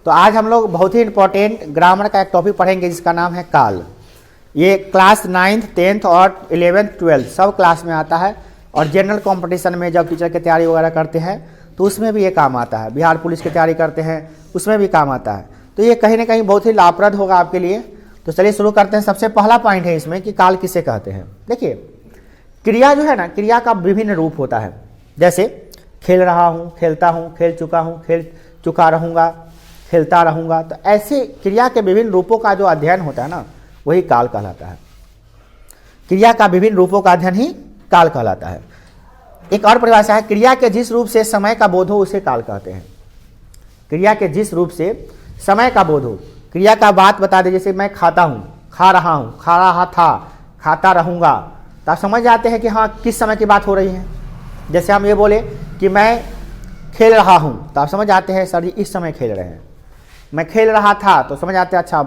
तो आज हम लोग बहुत ही इंपॉर्टेंट ग्रामर का एक टॉपिक पढ़ेंगे जिसका नाम है काल। ये क्लास 9th 10th और 11th 12th सब क्लास में आता है और जनरल कंपटीशन में जब टीचर की तैयारी वगैरह करते हैं तो उसमें भी ये काम आता है। बिहार पुलिस की तैयारी करते हैं उसमें भी काम आता है। तो ये कहीं ना कहीं बहुत ही लाभप्रद होगा आपके लिए। तो चलिए शुरू करते हैं। सबसे पहला पॉइंट है इसमें कि काल किसे कहते हैं। देखिए क्रिया जो है ना, क्रिया का विभिन्न रूप होता है। जैसे खेल रहा हूँ, खेलता हूँ, खेल चुका हूँ, खेल चुका रहूँगा, खेलता रहूँगा। तो ऐसे क्रिया के विभिन्न रूपों का जो अध्ययन होता है ना, वही काल कहलाता है। क्रिया का विभिन्न रूपों का अध्ययन ही काल कहलाता है। एक और परिभाषा है, क्रिया के जिस रूप से समय का बोध हो उसे काल कहते हैं। क्रिया के जिस रूप से समय का बोध हो, क्रिया का बात बता दे। जैसे मैं खाता हूँ, खा रहा हूँ, खा रहा था, खाता रहूँगा, तो आप समझ जाते हैं कि हाँ किस समय की बात हो रही है। जैसे हम ये बोले कि मैं खेल रहा हूँ, तो आप समझ आते हैं सर जी इस समय खेल रहे हैं। मैं खेल रहा था तो समझ आते हैं अच्छा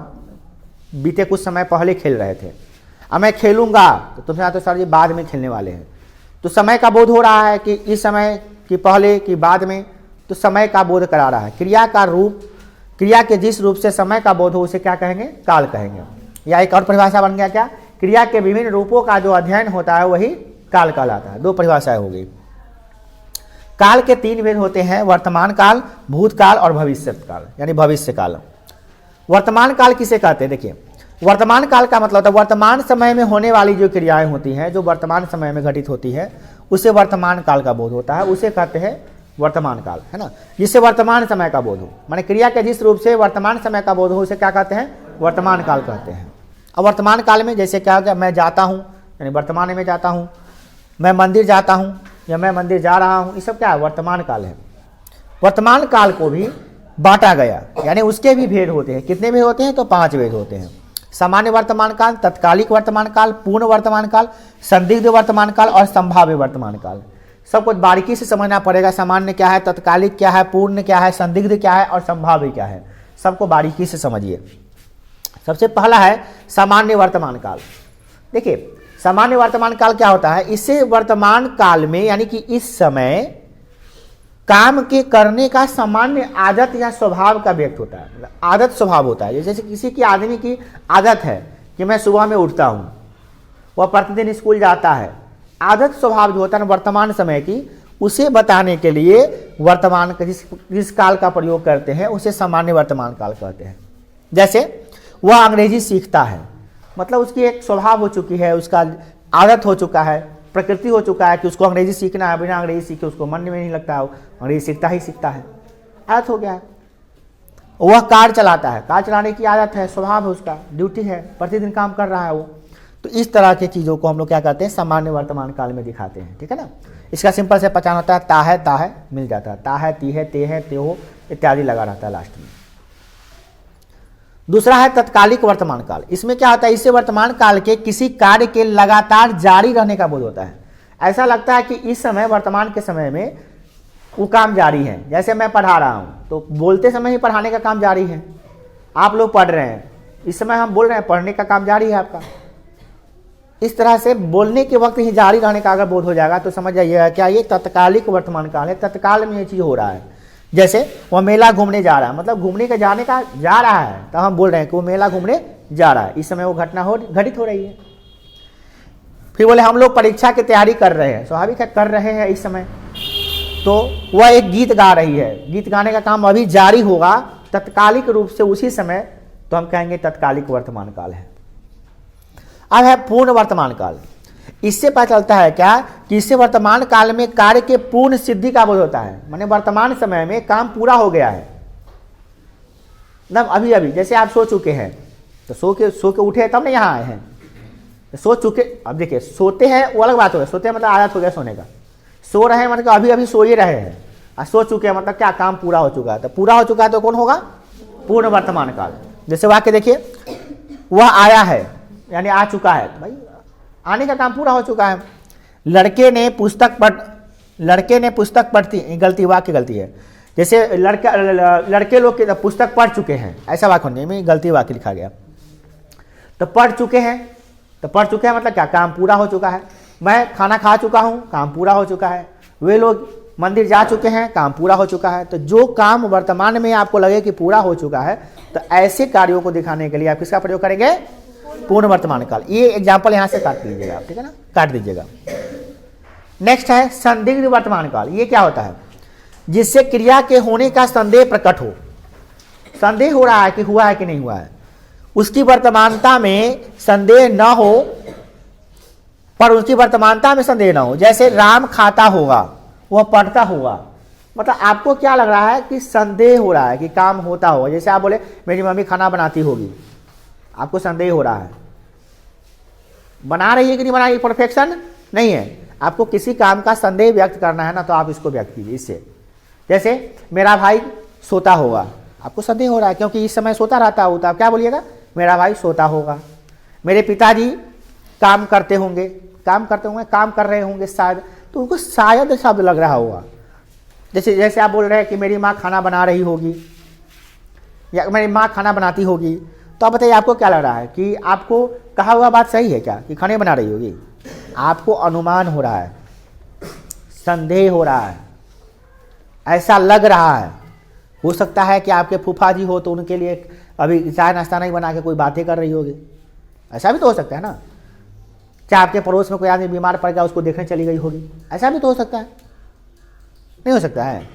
बीते कुछ समय पहले खेल रहे थे। अब मैं खेलूंगा तो तुम समझ आते सर जी बाद में खेलने वाले हैं। तो समय का बोध हो रहा है कि इस समय कि पहले कि बाद में, तो समय का बोध करा रहा है। क्रिया का रूप, क्रिया के जिस रूप से समय का बोध हो उसे क्या कहेंगे, काल कहेंगे। या एक और परिभाषा बन गया क्या, क्रिया के विभिन्न रूपों का जो अध्ययन होता है वही काल कहलाता है। दो परिभाषाएं हो गई। काल के तीन भेद होते हैं, वर्तमान काल, भूतकाल और भविष्य काल यानी भविष्य काल। वर्तमान काल किसे कहते हैं। देखिए वर्तमान काल का मतलब होता है वर्तमान समय में होने वाली जो क्रियाएं होती हैं, जो वर्तमान समय में घटित होती है उसे वर्तमान काल का बोध होता है, उसे कहते हैं वर्तमान काल, है ना। जिससे वर्तमान समय का बोध हो, माने क्रिया के जिस रूप से वर्तमान समय का बोध हो उसे क्या कहते हैं, वर्तमान काल कहते हैं। अब वर्तमान काल में जैसे क्या हो गया, मैं जाता हूँ यानी वर्तमान में जाता हूँ, मैं मंदिर जाता हूँ या मैं मंदिर जा रहा हूँ, ये सब क्या है, वर्तमान काल है। वर्तमान काल को भी बांटा गया यानी उसके भी भेद होते हैं। कितने भेद होते हैं, तो 5 भेद होते हैं। सामान्य वर्तमान काल, तत्कालिक वर्तमान काल, पूर्ण वर्तमान काल, संदिग्ध वर्तमान काल और संभाव्य वर्तमान काल। सब कुछ बारीकी से समझना पड़ेगा। सामान्य क्या है, तत्कालिक क्या है, पूर्ण क्या है, संदिग्ध क्या है और संभाव्य क्या है, सबको बारीकी से समझिए। सबसे पहला है सामान्य वर्तमान काल। देखिए सामान्य वर्तमान काल क्या होता है, इससे वर्तमान काल में यानी कि इस समय काम के करने का सामान्य आदत या स्वभाव का व्यक्त होता है। आदत स्वभाव होता है। जैसे किसी की आदमी की आदत है कि मैं सुबह में उठता हूँ, वह प्रतिदिन स्कूल जाता है। आदत स्वभाव जो होता है ना वर्तमान समय की, उसे बताने के लिए वर्तमान का जिस काल का प्रयोग करते हैं उसे सामान्य वर्तमान काल कहते हैं। जैसे वह अंग्रेजी सीखता है, मतलब उसकी एक स्वभाव हो चुकी है, उसका आदत हो चुका है, प्रकृति हो चुका है कि उसको अंग्रेजी सीखना है, बिना अंग्रेजी सीखे उसको मन में नहीं लगता है, अंग्रेजी सीखता ही सीखता है, आदत हो गया है। वह कार चलाता है, कार चलाने की आदत है, स्वभाव है, उसका ड्यूटी है, प्रतिदिन काम कर रहा है वो। तो इस तरह की चीज़ों को हम लोग क्या करते हैं, सामान्य वर्तमान काल में दिखाते हैं, ठीक है ना। इसका सिंपल से पहचान होता है ता है मिल जाता है, ता है, ती है, ते है, ते हो इत्यादि लगा रहता है लास्ट में। दूसरा है तत्कालिक वर्तमान काल। इसमें क्या होता है, इससे वर्तमान काल के किसी कार्य के लगातार जारी रहने का बोध होता है। ऐसा लगता है कि इस समय वर्तमान के समय में वो काम जारी है। जैसे मैं पढ़ा रहा हूँ तो बोलते समय ही पढ़ाने का काम जारी है। आप लोग पढ़ रहे हैं, इस समय हम बोल रहे हैं, पढ़ने का काम जारी है आपका। इस तरह से बोलने के वक्त ही जारी रहने का अगर बोध हो जाएगा तो समझ जाइएगा क्या ये तत्कालिक वर्तमान काल है। तत्काल में ये चीज़ हो रहा है। जैसे वह मेला घूमने जा रहा है, मतलब घूमने का जाने का जा रहा है, तो हम बोल रहे हैं कि वो मेला घूमने जा रहा है, इस समय वो घटना घटित हो रही है। फिर बोले हम लोग परीक्षा की तैयारी कर रहे हैं, स्वाभाविक है कर रहे हैं इस समय, तो वह एक गीत गा रही है, गीत गाने का काम अभी जारी होगा तत्कालिक रूप से उसी समय, तो हम कहेंगे तत्कालिक वर्तमान काल है। अब है पूर्ण वर्तमान काल। इससे पता चलता है क्या कि इससे वर्तमान काल में कार्य के पूर्ण सिद्धि का बोध होता है। माने वर्तमान समय में काम पूरा हो गया है, मतलब अभी अभी। जैसे आप सो चुके हैं तो सो के उठे तब ना यहाँ आए हैं, तो सो चुके। अब देखिए सोते हैं वो अलग बात हो गया, सोते हैं मतलब आदत हो गया सोने का, सो रहे हैं मतलब अभी अभी सो ही रहे हैं, और सो चुके हैं मतलब क्या काम पूरा हो चुका है। तो पूरा हो चुका है तो कौन होगा, पूर्ण वर्तमान काल। जैसे वाक्य देखिए, वह आया है यानी आ चुका है, तो भाई आने का काम पूरा हो चुका है। लड़के ने पुस्तक पढ़ती, गलती, वाक्य गलती है। जैसे लड़के लोग पुस्तक पढ़ चुके हैं, ऐसा वाक्य होने में गलती वाक्य लिखा गया। तो पढ़ चुके हैं, तो पढ़ चुके हैं मतलब क्या, काम पूरा हो चुका है। मैं खाना खा चुका हूँ, काम पूरा हो चुका है। वे लोग मंदिर जा चुके हैं, काम पूरा हो चुका है। तो जो काम वर्तमान में आपको लगे कि पूरा हो चुका है, तो ऐसे कार्यों को दिखाने के लिए आप किसका प्रयोग करेंगे? पूर्ण वर्तमान काल। ये एग्जाम्पल यहां से काट लीजिएगा आप, ठीक है ना, काट दीजिएगा। नेक्स्ट है संदिग्ध वर्तमान काल। ये क्या होता है? जिससे क्रिया के होने का संदेह प्रकट हो, संदेह हो रहा है कि हुआ है कि नहीं हुआ है, उसकी वर्तमानता में संदेह न हो, पर उसकी वर्तमानता में संदेह न हो। जैसे राम खाता होगा, वह पढ़ता होगा, मतलब आपको क्या लग रहा है कि संदेह हो रहा है कि काम होता होगा। जैसे आप बोले मेरी मम्मी खाना बनाती होगी, आपको संदेह हो रहा है, बना रही है कि नहीं बना रही, परफेक्शन नहीं है, आपको किसी काम का संदेह व्यक्त करना है ना, तो आप इसको व्यक्त कीजिए इससे। जैसे मेरा भाई सोता होगा, आपको संदेह हो रहा है क्योंकि इस समय सोता रहता हो, तो आप क्या बोलिएगा? मेरा भाई सोता होगा। मेरे पिताजी काम करते होंगे, काम करते होंगे, काम कर रहे होंगे शायद, तो उनको शायद शब्द लग रहा होगा। जैसे आप बोल रहे हैं कि मेरी माँ खाना बना रही होगी या मेरी माँ खाना बनाती होगी, तो आप बताइए आपको क्या लग रहा है कि आपको कहा हुआ बात सही है क्या कि खाने बना रही होगी? आपको अनुमान हो रहा है, संदेह हो रहा है, ऐसा लग रहा है। हो सकता है कि आपके फूफा जी हो तो उनके लिए अभी चाय नाश्ता नहीं बना के कोई बातें कर रही होगी, ऐसा भी तो हो सकता है ना। चाहे आपके पड़ोस में कोई आदमी बीमार पड़ गया, उसको देखने चली गई होगी, ऐसा भी तो हो सकता है, नहीं हो सकता है?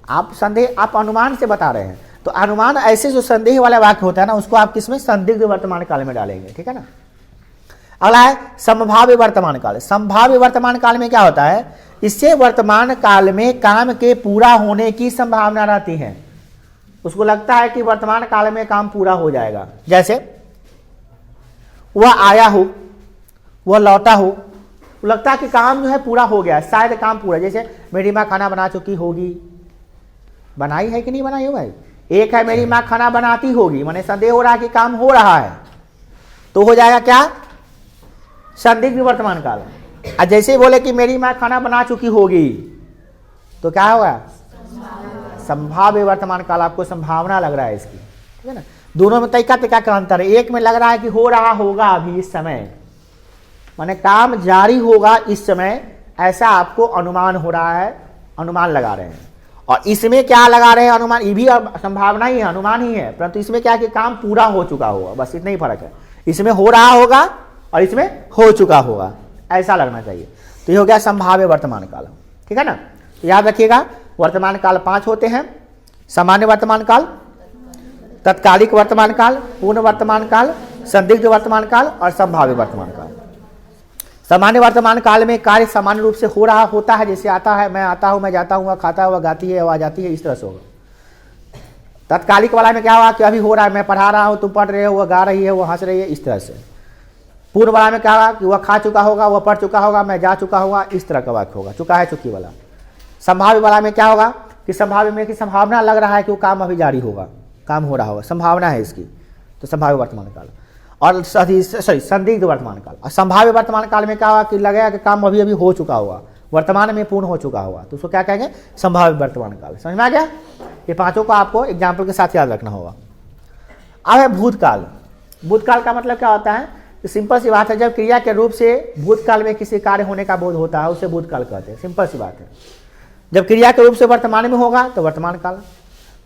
आप संदेह, आप अनुमान से बता रहे हैं, तो अनुमान ऐसे जो संदेह वाला वाक्य होता है ना, उसको आप किसमें? संदिग्ध वर्तमान काल में डालेंगे, ठीक है ना। अगला है संभाव्य वर्तमान काल। संभाव्य वर्तमान काल में क्या होता है? इससे वर्तमान काल में काम के पूरा होने की संभावना रहती है, उसको लगता है कि वर्तमान काल में काम पूरा हो जाएगा। जैसे वह आया हो, वह लौटा हो, लगता है कि काम जो है पूरा हो गया, शायद काम पूरा। जैसे मेरी माँ खाना बना चुकी होगी, बनाई है कि नहीं बनाई हो भाई? एक है मेरी माँ खाना बनाती होगी, माने संदेह हो रहा है कि काम हो रहा है, तो हो जाएगा क्या? संदिग्ध वर्तमान काल। और जैसे ही बोले कि मेरी माँ खाना बना चुकी होगी, तो क्या होगा? संभाव्य वर्तमान काल। आपको संभावना लग रहा है इसकी, ठीक है ना। दोनों में तरीका का अंतर है। एक में लग रहा है कि हो रहा होगा अभी इस समय, माने काम जारी होगा इस समय, ऐसा आपको अनुमान हो रहा है, अनुमान लगा रहे हैं। और इसमें क्या लगा रहे हैं? अनुमान। ये भी संभावना ही है, अनुमान ही है, परंतु इसमें क्या है कि काम पूरा हो चुका होगा, बस इतना ही फर्क है। इसमें हो रहा होगा और इसमें हो चुका होगा, ऐसा लगना चाहिए। तो ये हो गया संभाव्य वर्तमान काल, ठीक है ना। तो याद रखिएगा वर्तमान काल 5 होते हैं: सामान्य वर्तमान काल, तत्कालिक वर्तमान काल, पूर्ण वर्तमान काल, संदिग्ध वर्तमान काल और संभाव्य वर्तमान काल। सामान्य वर्तमान काल में कार्य सामान्य रूप से हो रहा होता है, जैसे आता है, मैं आता हूं, मैं जाता हूं, वह खाता हुआ गाती है, वह जाती है, इस तरह से होगा। तत्कालिक वाला में क्या हुआ कि अभी हो रहा है, मैं पढ़ा रहा हूं, तुम पढ़ रहे हो, वह गा रही है, वह हंस रही है, इस तरह से। पूर्ण वाला में क्या हुआ कि वह खा चुका होगा, वह पढ़ चुका होगा, मैं जा चुका होगा, इस तरह का वाक्य होगा, चुका है चुकी वाला। संभाव्य वाला में क्या होगा कि संभाव्य में की संभावना लग रहा है कि वो काम अभी जारी होगा, काम हो रहा होगा, संभावना है इसकी, तो संभाव्य वर्तमान काल। और संदिग्ध वर्तमान काल। और संभाव्य वर्तमान काल में क्या होगा कि लगेगा कि काम अभी अभी हो चुका होगा, वर्तमान में पूर्ण हो चुका होगा, तो उसको क्या कहेंगे? संभाव्य वर्तमान काल। समझ में आ गया? ये पांचों को आपको एग्जाम्पल के साथ याद रखना होगा। अब है भूतकाल। भूतकाल का मतलब क्या होता है? सिंपल सी बात है, जब क्रिया के रूप से भूतकाल में किसी कार्य होने का बोध होता है, उसे भूतकाल कहते हैं। सिंपल सी बात है। जब क्रिया के रूप से वर्तमान में होगा तो वर्तमान काल,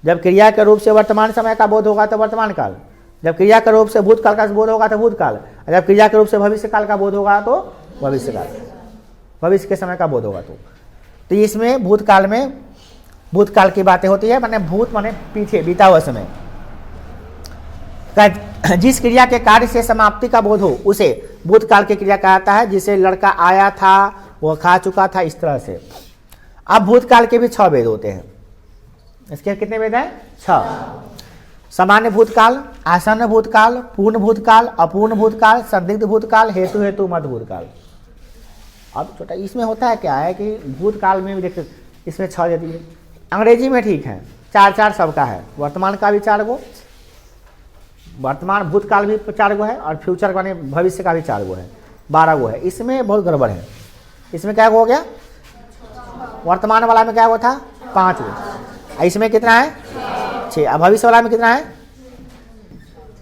जब क्रिया के रूप से वर्तमान समय का बोध होगा तो वर्तमान काल, जब क्रिया के रूप से भूतकाल का बोध होगा तो भूतकाल, जब क्रिया के रूप से भविष्य काल का बोध होगा तो भविष्य काल, भविष्य के समय का बोध होगा तो इसमें भूतकाल में भूतकाल की बातें होती है, माने भूत माने पीछे, बीता हुआ समय। जिस क्रिया के कार्य से समाप्ति का बोध हो उसे भूतकाल की क्रिया कहता है। जिसे लड़का आया था, वह खा चुका था, इस तरह से। अब भूतकाल के भी 6 भेद होते हैं। इसके कितने भेद हैं? 6। सामान्य भूतकाल, आसन्न भूतकाल, पूर्ण भूतकाल, अपूर्ण भूतकाल, संदिग्ध भूतकाल, हेतु हेतु मत भूतकाल। अब छोटा इसमें होता है क्या है कि भूतकाल में भी देखते, इसमें 6 देती है। अंग्रेजी में ठीक है 4-4 सबका है। वर्तमान का भी 4 गो, वर्तमान भूतकाल भी 4 गो है, और फ्यूचर माने भविष्य का भी 4 गो है, 12 गो है। इसमें बहुत गड़बड़ है। इसमें क्या हो गया? वर्तमान वाला में क्या हुआ था? 5 गो। इसमें कितना है? 6। अब भविष्य वाला में कितना है?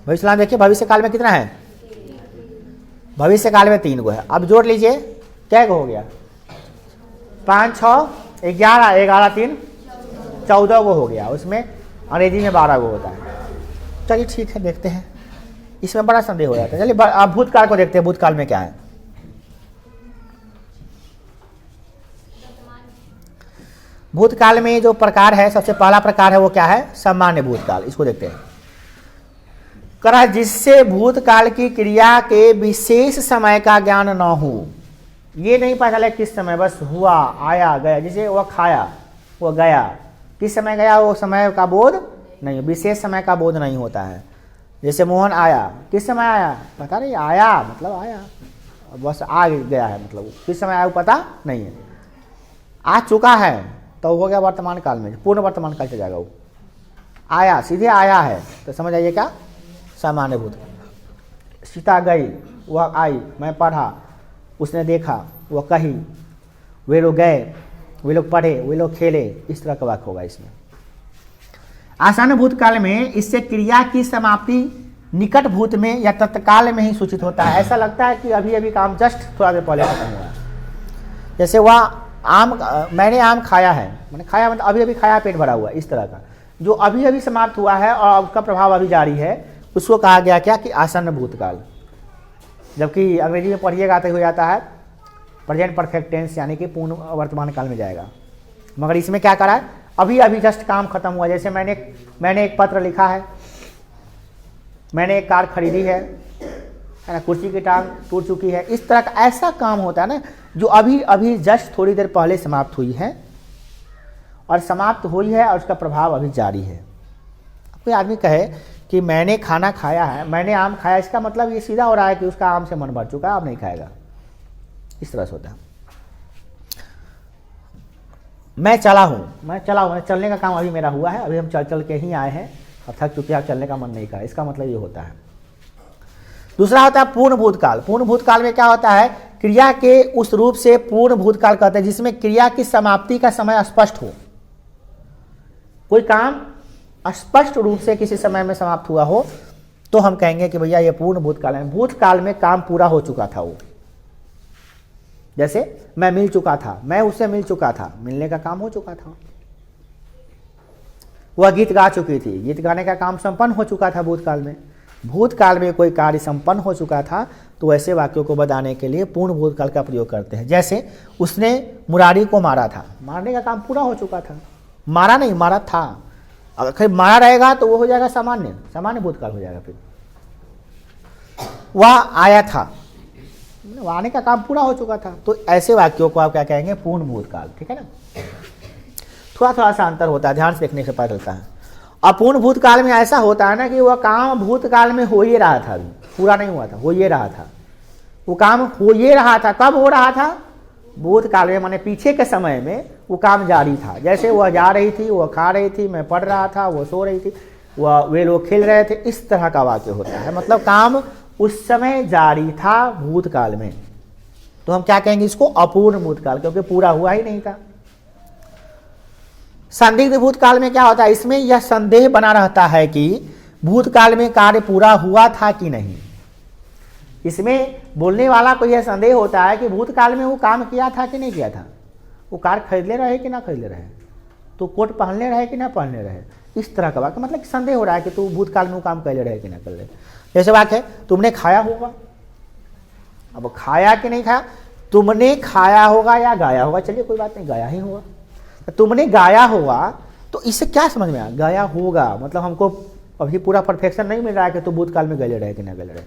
भविष्य वाला देखिए, भविष्य काल में कितना है? भविष्य काल में 3 गो है। अब जोड़ लीजिए, क्या गो हो गया? 5, 6, 11, 11 3 14 गो हो गया, उसमें अंग्रेजी में 12 गो होता है। चलिए ठीक है, देखते हैं, इसमें बड़ा संदेह हो जाता है। चलिए आप भूतकाल को देखते हैं, भूतकाल में क्या है। भूतकाल में जो प्रकार है, सबसे पहला प्रकार है वो क्या है, सामान्य भूतकाल। इसको देखते हैं। करा जिससे भूतकाल की क्रिया के विशेष समय का ज्ञान न हो, ये नहीं पता चला किस समय, बस हुआ, आया, गया। जैसे वह खाया, वो गया, किस समय गया वो समय का बोध नहीं, विशेष समय का बोध नहीं होता है। जैसे मोहन आया, किस समय आया पता नहीं, आया मतलब आया, बस आ गया है, मतलब किस समय आया वो पता नहीं है। आ चुका है तो हो गया वर्तमान काल में, पूर्ण वर्तमान काल चल जाएगा। वो आया, सीधे आया है तो समझ आइए क्या, सामान्य भूतकाल। सीता गई, वह आई, मैं पढ़ा, उसने देखा, वह कही, वे लोग गए, वे लोग पढ़े, वे लोग खेले, इस तरह का वाक्य होगा इसमें। आसान भूतकाल में इससे क्रिया की समाप्ति निकट भूत में या तत्काल में ही सूचित होता है। ऐसा लगता है कि अभी अभी काम जस्ट थोड़ा देर पहले खत्म हुआ। जैसे वह आम, मैंने आम खाया है, मैंने खाया मतलब अभी अभी खाया, पेट भरा हुआ, इस तरह का जो अभी अभी समाप्त हुआ है और उसका प्रभाव अभी जारी है, उसको कहा गया क्या कि आसन्न भूतकाल। जबकि अंग्रेजी में पढ़िएगा तो हो जाता है प्रेजेंट परफेक्ट टेंस, यानी कि पूर्ण वर्तमान काल में जाएगा। मगर इसमें क्या करा है, अभी अभी जस्ट काम खत्म हुआ। जैसे मैंने एक पत्र लिखा है, मैंने एक कार खरीदी है ना, कुर्सी की टांग टूट चुकी है, इस तरह का ऐसा काम होता है ना जो अभी अभी जस्ट थोड़ी देर पहले समाप्त हुई है और समाप्त हुई है और उसका प्रभाव अभी जारी है। कोई आदमी कहे कि मैंने खाना खाया है, मैंने आम खाया, इसका मतलब ये सीधा हो रहा है कि उसका आम से मन भर चुका है, अब नहीं खाएगा, इस तरह से होता है। मैं चला हूँ, मैंने चलने का काम अभी मेरा हुआ है, अभी हम चल के ही आए हैं, अब थक चुके हैं, चलने का मन नहीं करा, इसका मतलब ये होता है। दूसरा होता है पूर्ण भूतकाल। पूर्ण भूतकाल में क्या होता है, क्रिया के उस रूप से पूर्ण भूतकाल कहते हैं जिसमें क्रिया की समाप्ति का समय स्पष्ट हो। कोई काम स्पष्ट रूप से किसी समय में समाप्त हुआ हो तो हम कहेंगे कि भैया ये पूर्ण भूतकाल है। भूतकाल में काम पूरा हो चुका था वो। जैसे मैं मिल चुका था, मैं उससे मिल चुका था, मिलने का काम हो चुका था। वह गीत गा चुकी थी, गीत गाने का काम संपन्न हो चुका था भूतकाल में। भूतकाल में कोई कार्य संपन्न हो चुका था तो ऐसे वाक्यों को बताने के लिए पूर्ण भूतकाल का प्रयोग करते हैं। जैसे उसने मुरारी को मारा था, मारने का काम पूरा हो चुका था, मारा नहीं, मारा था। अगर मारा रहेगा तो वो हो जाएगा सामान्य भूतकाल हो जाएगा। फिर वह आया था, आने का काम पूरा हो चुका था, तो ऐसे वाक्यों को आप क्या कहेंगे, पूर्ण भूतकाल। ठीक है ना, थोड़ा थोड़ा सा अंतर होता है, ध्यान से देखने से पता चलता है। अपूर्ण भूतकाल में ऐसा होता है ना कि वह काम भूतकाल में हो ही रहा था, अभी पूरा नहीं हुआ था, हो ये रहा था, वो काम हो ये रहा था। कब हो रहा था, भूतकाल में, माने पीछे के समय में वो काम जारी था। जैसे वह जा रही थी, वह खा रही थी, मैं पढ़ रहा था, वो सो रही थी, वे लोग खेल रहे थे, इस तरह का वाक्य होता है। मतलब काम उस समय जारी था भूतकाल में, तो हम क्या कहेंगे इसको, अपूर्ण भूतकाल, क्योंकि पूरा हुआ ही नहीं था। संदिग्ध भूतकाल में क्या होता है, इसमें यह संदेह बना रहता है कि भूतकाल में कार्य पूरा हुआ था कि नहीं। इसमें बोलने वाला को यह संदेह होता है कि भूतकाल में वो काम किया था कि नहीं किया था, वो कार खरीद ले रहे कि ना खरीद ले रहे, तो कोट पहनले रहे कि ना पहनले रहे, इस तरह का वाक्य। मतलब संदेह हो रहा है कि तू भूतकाल में वो काम कर ले रहे कि ना कर ले। जैसे वाक्य है, तुमने खाया होगा, अब खाया कि नहीं खाया, तुमने खाया होगा या गाया होगा, चलिए कोई बात नहीं, गाया ही होगा। तुमने गाया होगा तो इससे क्या समझ में आया, गाया होगा मतलब हमको अभी पूरा परफेक्शन नहीं मिल रहा है कि तू भूतकाल में गले रहे कि ना गले रहे।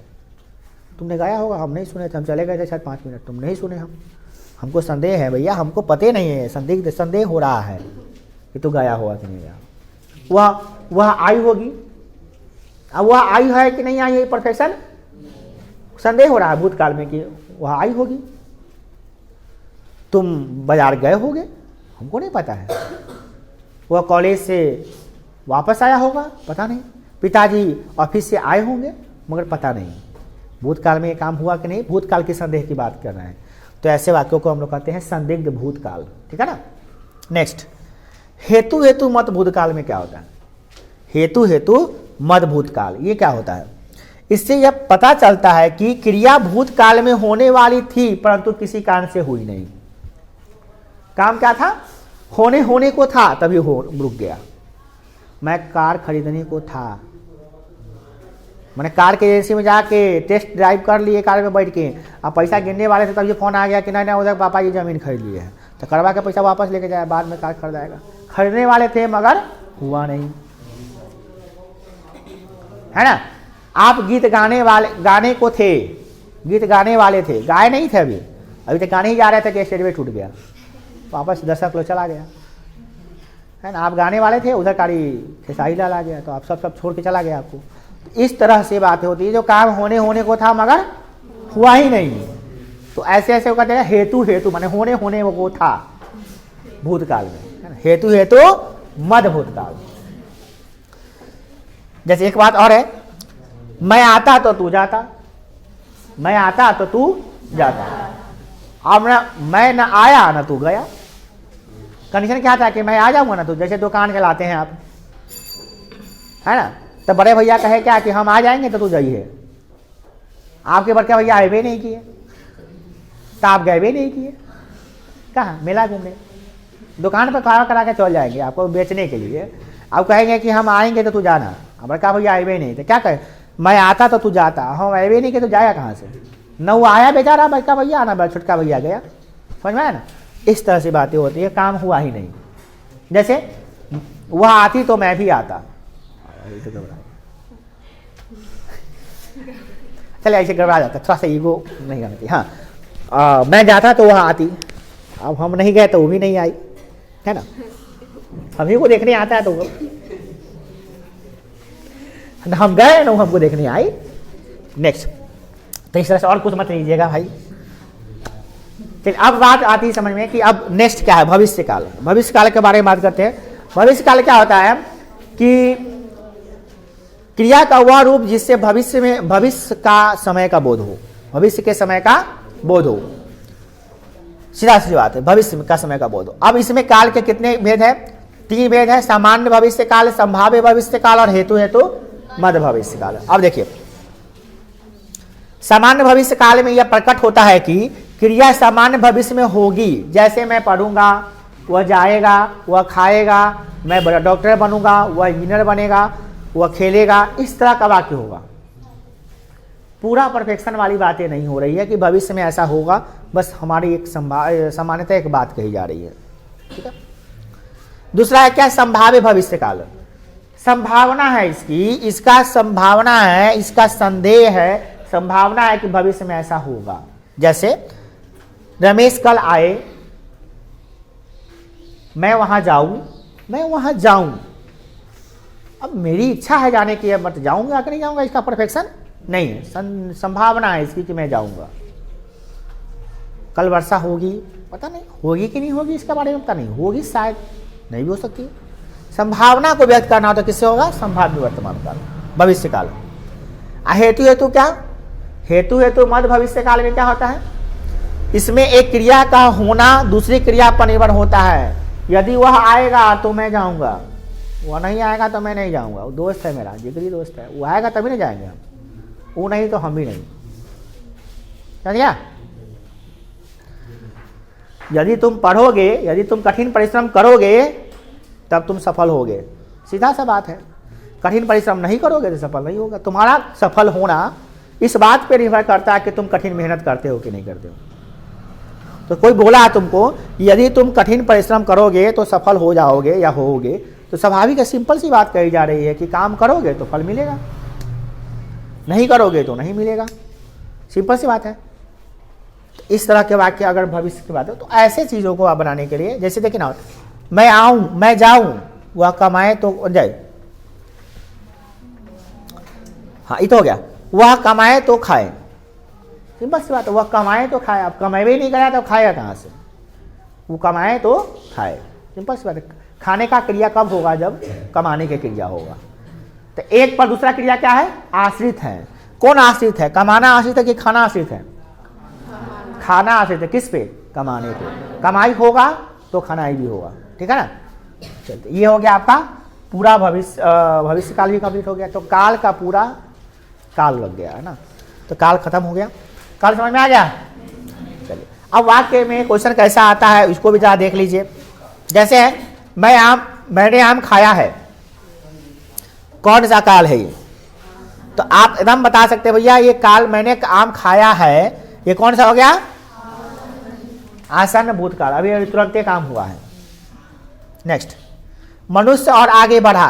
तुमने गाया होगा, हम नहीं सुने थे, हम चले गए थे शायद 5 मिनट, तुम नहीं सुने, हमको संदेह है भैया, हमको पते नहीं है, संदेह हो रहा है कि तू गाया होगा कि नहीं गाया। वह आई होगी, अब वह आई है कि नहीं आई है, परफेक्शन संदेह हो रहा है भूतकाल में कि वह आई होगी। तुम बाजार गए होगे, हमको नहीं पता है। वह कॉलेज से वापस आया होगा, पता नहीं। पिताजी ऑफिस से आए होंगे, मगर पता नहीं भूतकाल में ये काम हुआ कि नहीं, भूतकाल के संदेह की बात कर रहे हैं। तो ऐसे वाक्यों को हम लोग कहते हैं संदिग्ध भूतकाल। ठीक है ना। नेक्स्ट, हेतु मत भूतकाल में क्या होता है, हेतु मत भूतकाल, ये क्या होता है। इससे यह पता चलता है कि क्रिया भूतकाल में होने वाली थी परंतु किसी कारण से हुई नहीं। काम क्या था, होने को था तभी रुक गया। मैं कार खरीदने को था, मैंने कार के एजेंसी में जाके टेस्ट ड्राइव कर लिए कार में बैठ के, अब पैसा गिनने वाले थे तब ये फोन आ गया कि नहीं उधर पापा ये ज़मीन खरीद लिए है, तो करवा के पैसा वापस लेके जाए, बाद में कार खरीदाएगा। खरीदने वाले थे मगर हुआ नहीं, है ना। आप गीत गाने को थे, गीत गाने वाले थे, गाए नहीं थे, अभी तक गाने ही जा रहे थे कि स्टेज पे टूट गया, वापस दर्शक लोग चला गया, है ना। आप गाने वाले थे, उधर कारी खेसारी लाल आ गया, तो आप सब छोड़ के चला गया आपको। इस तरह से बातें होती है, जो काम होने को था मगर हुआ ही नहीं, तो ऐसे ऐसे कहते हैं हेतु माने होने को था भूतकाल में, है ना। हेतु मध्य भूतकाल। जैसे एक बात और है, मैं आता तो तू जाता, मैं आता तो तू जाता, अब मैं न आया ना तू गया। कंडीशन क्या था कि मैं आ जाऊंगा ना तू, जैसे दुकान के लाते हैं आप, है ना, तो बड़े भैया कहे क्या कि हम आ जाएंगे तो तू जाइए, आपके बड़के भैया आए भी नहीं किए, तो आप गए भी नहीं किए, कहाँ मेला घूमने, दुकान पर खाना करा के चल जाएंगे आपको बेचने के लिए, अब कहेंगे कि हम आएंगे तो तू जाना, बड़का भैया आए भी नहीं, तो क्या कहे, मैं आता तो तू जाता, हम आए भी नहीं कि तो जाया कहाँ से, न वो आया बेचारा बड़का भैया, ना छोटका भैया गया, समझ में आया ना। इस तरह से बातें होती है, काम हुआ ही नहीं। जैसे वह आती तो मैं भी आता, चले ऐसे गड़बड़ा जाता, थोड़ा सा ईगो नहीं करती। हाँ, मैं जाता तो वह आती, अब हम नहीं गए तो वो भी नहीं आई, है ना, हम ही को देखने आता है तो हम गए ना हमको देखने आई। नेक्स्ट, तो इस तरह से और कुछ मत लीजिएगा भाई। चलिए अब बात आती है समझ में कि अब नेक्स्ट क्या है, भविष्य काल। भविष्य काल के बारे में बात करते हैं। भविष्य काल क्या होता है कि क्रिया का वह रूप जिससे भविष्य का समय का बोध हो, भविष्य के समय का बोध हो, सीधा सी बात है, भविष्य का समय का बोध हो। अब इसमें काल के कितने भेद है, 3 भेद है, सामान्य भविष्य काल, संभाव्य भविष्य काल और हेतु मध्य भविष्य काल। अब देखिए, सामान्य भविष्य काल में यह प्रकट होता है कि क्रिया सामान्य भविष्य में होगी, जैसे मैं पढ़ूंगा, वह जाएगा, वह खाएगा, मैं बड़ा डॉक्टर बनूंगा, वह इंजीनियर बनेगा, वह खेलेगा, इस तरह का वाक्य होगा। पूरा परफेक्शन वाली बातें नहीं हो रही है कि भविष्य में ऐसा होगा, बस हमारी एक सामान्यतः एक बात कही जा रही है, ठीक है। दूसरा है क्या, संभाव्य भविष्य काल। संभावना है इसका संभावना है, इसका संदेह है, संभावना है कि भविष्य में ऐसा होगा। जैसे रमेश कल आए, मैं वहां जाऊं, अब मेरी इच्छा है जाने की, बट जाऊंगा कि नहीं जाऊंगा इसका परफेक्शन नहीं है, संभावना है इसकी कि मैं जाऊंगा। कल वर्षा होगी, पता नहीं होगी कि नहीं होगी, इसके बारे में पता नहीं, होगी शायद, नहीं भी हो सकती। संभावना को व्यक्त करना हो तो किससे होगा, संभाव्य वर्तमान काल, भविष्य काल। हेतु क्या, हेतु मध्य भविष्य काल में क्या होता है, इसमें एक क्रिया का होना दूसरी क्रिया पर निर्भर होता है। यदि वह आएगा तो मैं जाऊंगा, वह नहीं आएगा तो मैं नहीं जाऊंगा। वो दोस्त है मेरा, जिगरी दोस्त है, वो आएगा तभी नहीं जाएंगे हम, वो नहीं तो हम भी नहीं, समझ गया। यदि तुम पढ़ोगे, यदि तुम कठिन परिश्रम करोगे तब तुम सफल होगे, सीधा सा बात है। कठिन परिश्रम नहीं करोगे तो सफल नहीं होगा। तुम्हारा सफल होना इस बात पे निर्भर करता है कि तुम कठिन मेहनत करते हो कि नहीं करते हो। तो कोई बोला है तुमको यदि तुम कठिन परिश्रम करोगे तो सफल हो जाओगे या होगे, तो स्वाभाविक है, सिंपल सी बात कही जा रही है कि काम करोगे तो फल मिलेगा, नहीं करोगे तो नहीं मिलेगा, सिंपल सी बात है। तो इस तरह के वाक्य अगर भविष्य की बात हो तो ऐसे चीज़ों को आप बनाने के लिए, जैसे देखिए ना, मैं आऊं, मैं जाऊं, वह कमाए तो जाए, हाँ ये तो हो गया, वह कमाए तो खाए, सिंपल सी बात है, वह कमाए तो खाए। अब कमाए भी नहीं कराया तो खाएगा कहाँ से, वो कमाए तो खाए, सिंपल सी बात है। खाने का क्रिया कब होगा, जब कमाने की क्रिया होगा। तो एक पर दूसरा क्रिया क्या है, आश्रित है। कौन आश्रित है, कमाना आश्रित है कि खाना आश्रित है, खाना आश्रित है, किस पे, कमाने पे। कमाई होगा तो खानाई भी होगा, ठीक है ना। चलते, ये हो गया आपका पूरा भविष्य काल भी कंप्लीट हो गया। तो काल का पूरा काल लग गया है ना, तो काल खत्म हो गया। काल समझ में आ गया। चलिए अब वाक्य में क्वेश्चन कैसा आता है इसको भी जरा देख लीजिए। जैसे मैंने आम खाया है, कौन सा काल है ये? तो आप एकदम बता सकते हैं भैया ये काल मैंने आम खाया है, ये कौन सा हो गया? आसन्न भूतकाल, अभी तुरंत काम हुआ है। नेक्स्ट, मनुष्य और आगे बढ़ा,